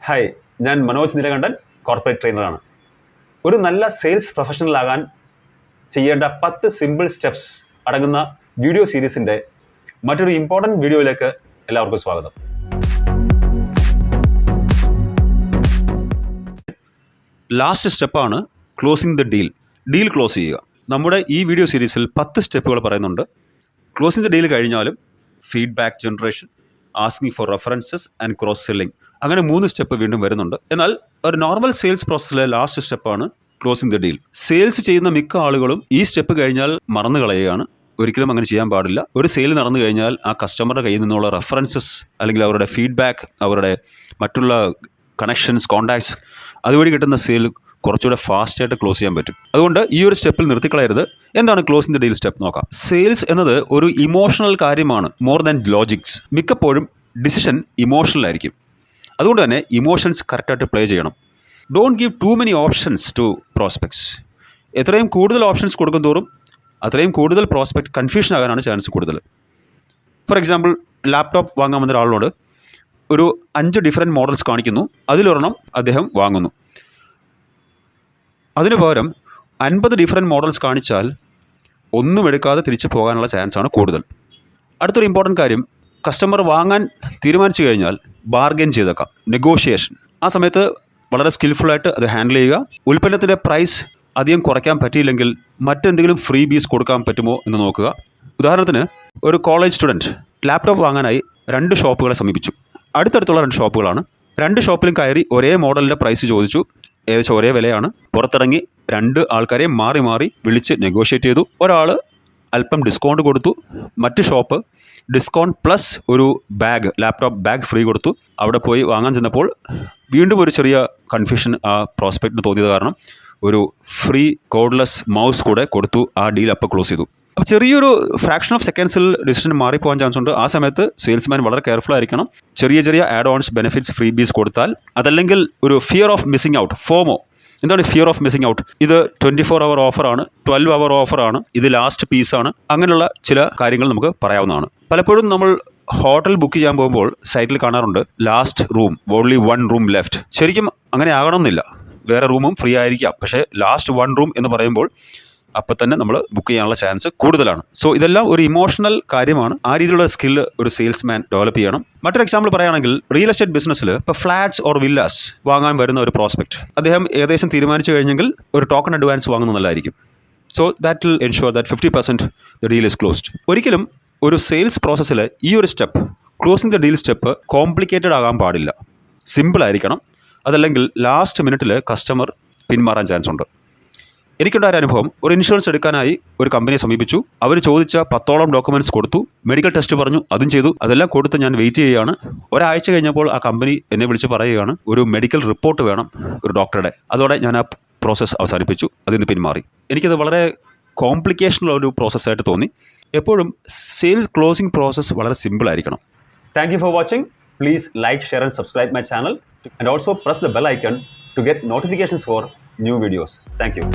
Hi, ഞാൻ Manoj നിലകണ്ഠൻ, corporate ട്രെയിനറാണ്. ഒരു നല്ല സെയിൽസ് പ്രൊഫഷണൽ ആകാൻ ചെയ്യേണ്ട 10 സിമ്പിൾ സ്റ്റെപ്സ് അടങ്ങുന്ന വീഡിയോ സീരീസിൻ്റെ മറ്റൊരു ഇമ്പോർട്ടൻറ്റ് വീഡിയോയിലേക്ക് എല്ലാവർക്കും സ്വാഗതം. ലാസ്റ്റ് സ്റ്റെപ്പാണ് ക്ലോസിംഗ് ദ ഡീൽ ക്ലോസ് ചെയ്യുക. നമ്മുടെ ഈ വീഡിയോ സീരീസിൽ 10 സ്റ്റെപ്പുകൾ പറയുന്നുണ്ട്. ക്ലോസിംഗ് ദ ഡീൽ കഴിഞ്ഞാലും feedback generation, asking for references and cross selling, അങ്ങനെ 3 സ്റ്റെപ്പ് വീണ്ടും വരുന്നുണ്ട്. എന്നാൽ ഒരു നോർമൽ സെയിൽസ് പ്രോസസ്സിലെ ലാസ്റ്റ് സ്റ്റെപ്പാണ് ക്ലോസിംഗ് ദ ഡീൽ. സെയിൽസ് ചെയ്യുന്ന മിക്ക ആളുകളും ഈ സ്റ്റെപ്പ് കഴിഞ്ഞാൽ മറന്നു കളയുകയാണ്. ഒരിക്കലും അങ്ങനെ ചെയ്യാൻ പാടില്ല. ഒരു സെയിൽ നടന്നു കഴിഞ്ഞാൽ ആ കസ്റ്റമറുടെ കയ്യിൽ നിന്നുള്ള റെഫറൻസസ് അല്ലെങ്കിൽ അവരുടെ ഫീഡ്ബാക്ക്, അവരുടെ മറ്റുള്ള കണക്ഷൻസ്, കോൺടാക്ട്സ്, അതുവഴി കിട്ടുന്ന സെയിൽ കുറച്ചുകൂടെ ഫാസ്റ്റായിട്ട് ക്ലോസ് ചെയ്യാൻ പറ്റും. അതുകൊണ്ട് ഈ ഒരു സ്റ്റെപ്പിൽ നിർത്തിക്കളയരുത്. എന്താണ് ക്ലോസിംഗ് ദ ഡീൽ സ്റ്റെപ്പ് നോക്കാം. സെയിൽസ് എന്നത് ഒരു ഇമോഷണൽ കാര്യമാണ്, മോർ ദാൻ ലോജിക്സ്. മിക്കപ്പോഴും ഡിസിഷൻ ഇമോഷണൽ ആയിരിക്കും. അതുകൊണ്ട് തന്നെ ഇമോഷൻസ് കറക്റ്റായിട്ട് പ്ലേ ചെയ്യണം. Don't give too many options to prospects. എത്രയും കൂടുതൽ ഓപ്ഷൻസ് കൊടുക്കും തോറും അത്രയും കൂടുതൽ പ്രോസ്പെക്ട് കൺഫ്യൂഷൻ ആകാനാണ് ചാൻസ് കൂടുതൽ. ഫോർ എക്സാമ്പിൾ, ലാപ്ടോപ്പ് വാങ്ങാൻ വന്ന ഒരാളോട് ഒരു 5 ഡിഫറെൻറ്റ് മോഡൽസ് കാണിക്കുന്നു, അതിലൊരെണ്ണം അദ്ദേഹം വാങ്ങുന്നു. അതിനു പകരം 50 ഡിഫറെൻറ്റ് മോഡൽസ് കാണിച്ചാൽ ഒന്നും എടുക്കാതെ തിരിച്ചു പോകാനുള്ള ചാൻസാണ് കൂടുതൽ. അടുത്തൊരു ഇമ്പോർട്ടൻറ്റ് കാര്യം, കസ്റ്റമർ വാങ്ങാൻ തീരുമാനിച്ചു കഴിഞ്ഞാൽ ബാർഗെയിൻ ചെയ്തേക്കാം, നെഗോഷിയേഷൻ. ആ സമയത്ത് വളരെ സ്കിൽഫുള്ളായിട്ട് അത് ഹാൻഡിൽ ചെയ്യുക. ഉൽപ്പന്നത്തിൻ്റെ പ്രൈസ് അധികം കുറയ്ക്കാൻ പറ്റിയില്ലെങ്കിൽ മറ്റെന്തെങ്കിലും ഫ്രീ ബീസ് കൊടുക്കാൻ പറ്റുമോ എന്ന് നോക്കുക. ഉദാഹരണത്തിന്, ഒരു കോളേജ് സ്റ്റുഡൻറ്റ് ലാപ്ടോപ്പ് വാങ്ങാനായി 2 ഷോപ്പുകളെ സമീപിച്ചു. അടുത്തടുത്തുള്ള 2 ഷോപ്പുകളാണ്. 2 ഷോപ്പിലും കയറി ഒരേ മോഡലിൻ്റെ പ്രൈസ് ചോദിച്ചു. ഏകദേശം ഒരേ വിലയാണ്. പുറത്തിറങ്ങി 2 ആൾക്കാരെ മാറി മാറി വിളിച്ച് നെഗോഷിയേറ്റ് ചെയ്തു. ഒരാൾ അല്പം ഡിസ്കൗണ്ട് കൊടുത്തു, മറ്റ് ഷോപ്പ് ഡിസ്കൗണ്ട് പ്ലസ് ഒരു ബാഗ്, ലാപ്ടോപ്പ് ബാഗ് ഫ്രീ കൊടുത്തു. അവിടെ പോയി വാങ്ങാൻ ചെന്നപ്പോൾ വീണ്ടും ഒരു ചെറിയ കൺഫ്യൂഷൻ ആ പ്രോസ്പെക്റ്റിന് തോന്നിയത് കാരണം ഒരു ഫ്രീ കോഡ്ലെസ് മൗസ് കൂടെ കൊടുത്തു. ആ ഡീൽ അപ്പോൾ ക്ലോസ് ചെയ്തു. അപ്പോൾ ചെറിയൊരു ഫ്രാക്ഷൻ ഓഫ് സെക്കൻഡ്സിൽ ഡിസിഷൻ മാറിപ്പോകാൻ ചാൻസ് ഉണ്ട്. ആ സമയത്ത് സെയിൽസ്മാൻ വളരെ കെയർഫുൾ ആയിരിക്കണം. ചെറിയ ചെറിയ ആഡ് ഓൺസ്, ബെനിഫിറ്റ്സ്, ഫ്രീ ബീസ് കൊടുത്താൽ, അതല്ലെങ്കിൽ ഒരു ഫിയർ ഓഫ് മിസ്സിംഗ് ഔട്ട്, ഫോമോ. എന്താണ് ഫിയർ ഓഫ് മിസ്സിംഗ് ഔട്ട്? ഇത് 24 hour ഓഫറാണ്, 12 hour ഓഫറാണ്, ഇത് ലാസ്റ്റ് പീസാണ്, അങ്ങനെയുള്ള ചില കാര്യങ്ങൾ നമുക്ക് പറയാവുന്നതാണ്. പലപ്പോഴും നമ്മൾ ഹോട്ടൽ ബുക്ക് ചെയ്യാൻ പോകുമ്പോൾ സൈറ്റിൽ കാണാറുണ്ട് last room, only 1 room left. ശരിക്കും അങ്ങനെ ആകണമെന്നില്ല. വേറെ റൂമും ഫ്രീ ആയിരിക്കാം. പക്ഷേ ലാസ്റ്റ് 1 room എന്ന് പറയുമ്പോൾ അപ്പം തന്നെ നമ്മൾ ബുക്ക് ചെയ്യാനുള്ള ചാൻസ് കൂടുതലാണ്. സോ ഇതെല്ലാം ഒരു ഇമോഷണൽ കാര്യമാണ്. ആ രീതിയിലുള്ള സ്കില്ല് ഒരു സെയിൽസ്മാൻ ഡെവലപ്പ് ചെയ്യണം. മറ്റൊരു എക്സാമ്പിൾ പറയുകയാണെങ്കിൽ, റിയൽ എസ്റ്റേറ്റ് ബിസിനസ്സിൽ ഇപ്പോൾ ഫ്ലാറ്റ്സ് ഓർ വില്ലാസ് വാങ്ങാൻ വരുന്ന ഒരു പ്രോസ്പെക്ട്, അദ്ദേഹം ഏകദേശം തീരുമാനിച്ചു കഴിഞ്ഞെങ്കിൽ ഒരു ടോക്കൺ അഡ്വാൻസ് വാങ്ങുന്നത് നല്ലതായിരിക്കും. So that will ensure that 50% the deal is closed. ഒരിക്കലും ഒരു സെയിൽസ് പ്രോസസ്സിൽ ഈ ഒരു step, closing the deal step, complicated ആകാൻ പാടില്ല. സിമ്പിൾ ആയിരിക്കണം. അതല്ലെങ്കിൽ ലാസ്റ്റ് മിനിറ്റിൽ കസ്റ്റമർ പിന്മാറാൻ ചാൻസ് ഉണ്ട്. എനിക്കുണ്ടായ അനുഭവം, ഒരു ഇൻഷുറൻസ് എടുക്കാനായി ഒരു കമ്പനിയെ സമീപിച്ചു. അവർ ചോദിച്ച 10ഓളം ഡോക്യുമെൻറ്റ്സ് കൊടുത്തു. മെഡിക്കൽ ടെസ്റ്റ് പറഞ്ഞു, അതും ചെയ്തു. അതെല്ലാം കൊടുത്ത് ഞാൻ വെയിറ്റ് ചെയ്യുകയാണ്. ഒരാഴ്ച കഴിഞ്ഞപ്പോൾ ആ കമ്പനി എന്നെ വിളിച്ച് പറയുകയാണ്, ഒരു മെഡിക്കൽ റിപ്പോർട്ട് വേണം ഒരു ഡോക്ടറുടെ. അതോടെ ഞാൻ ആ പ്രോസസ്സ് അവസാനിപ്പിച്ചു. അതിൽ നിന്ന് പിന്മാറി. എനിക്കത് വളരെ കോംപ്ലിക്കേഷനുള്ള ഒരു പ്രോസസ്സായിട്ട് തോന്നി. എപ്പോഴും സെയിൽസ് ക്ലോസിംഗ് പ്രോസസ്സ് വളരെ സിമ്പിൾ ആയിരിക്കണം. Thank you for watching. Please like, share and subscribe my channel, and also press the bell icon to get notifications for new videos. Thank you.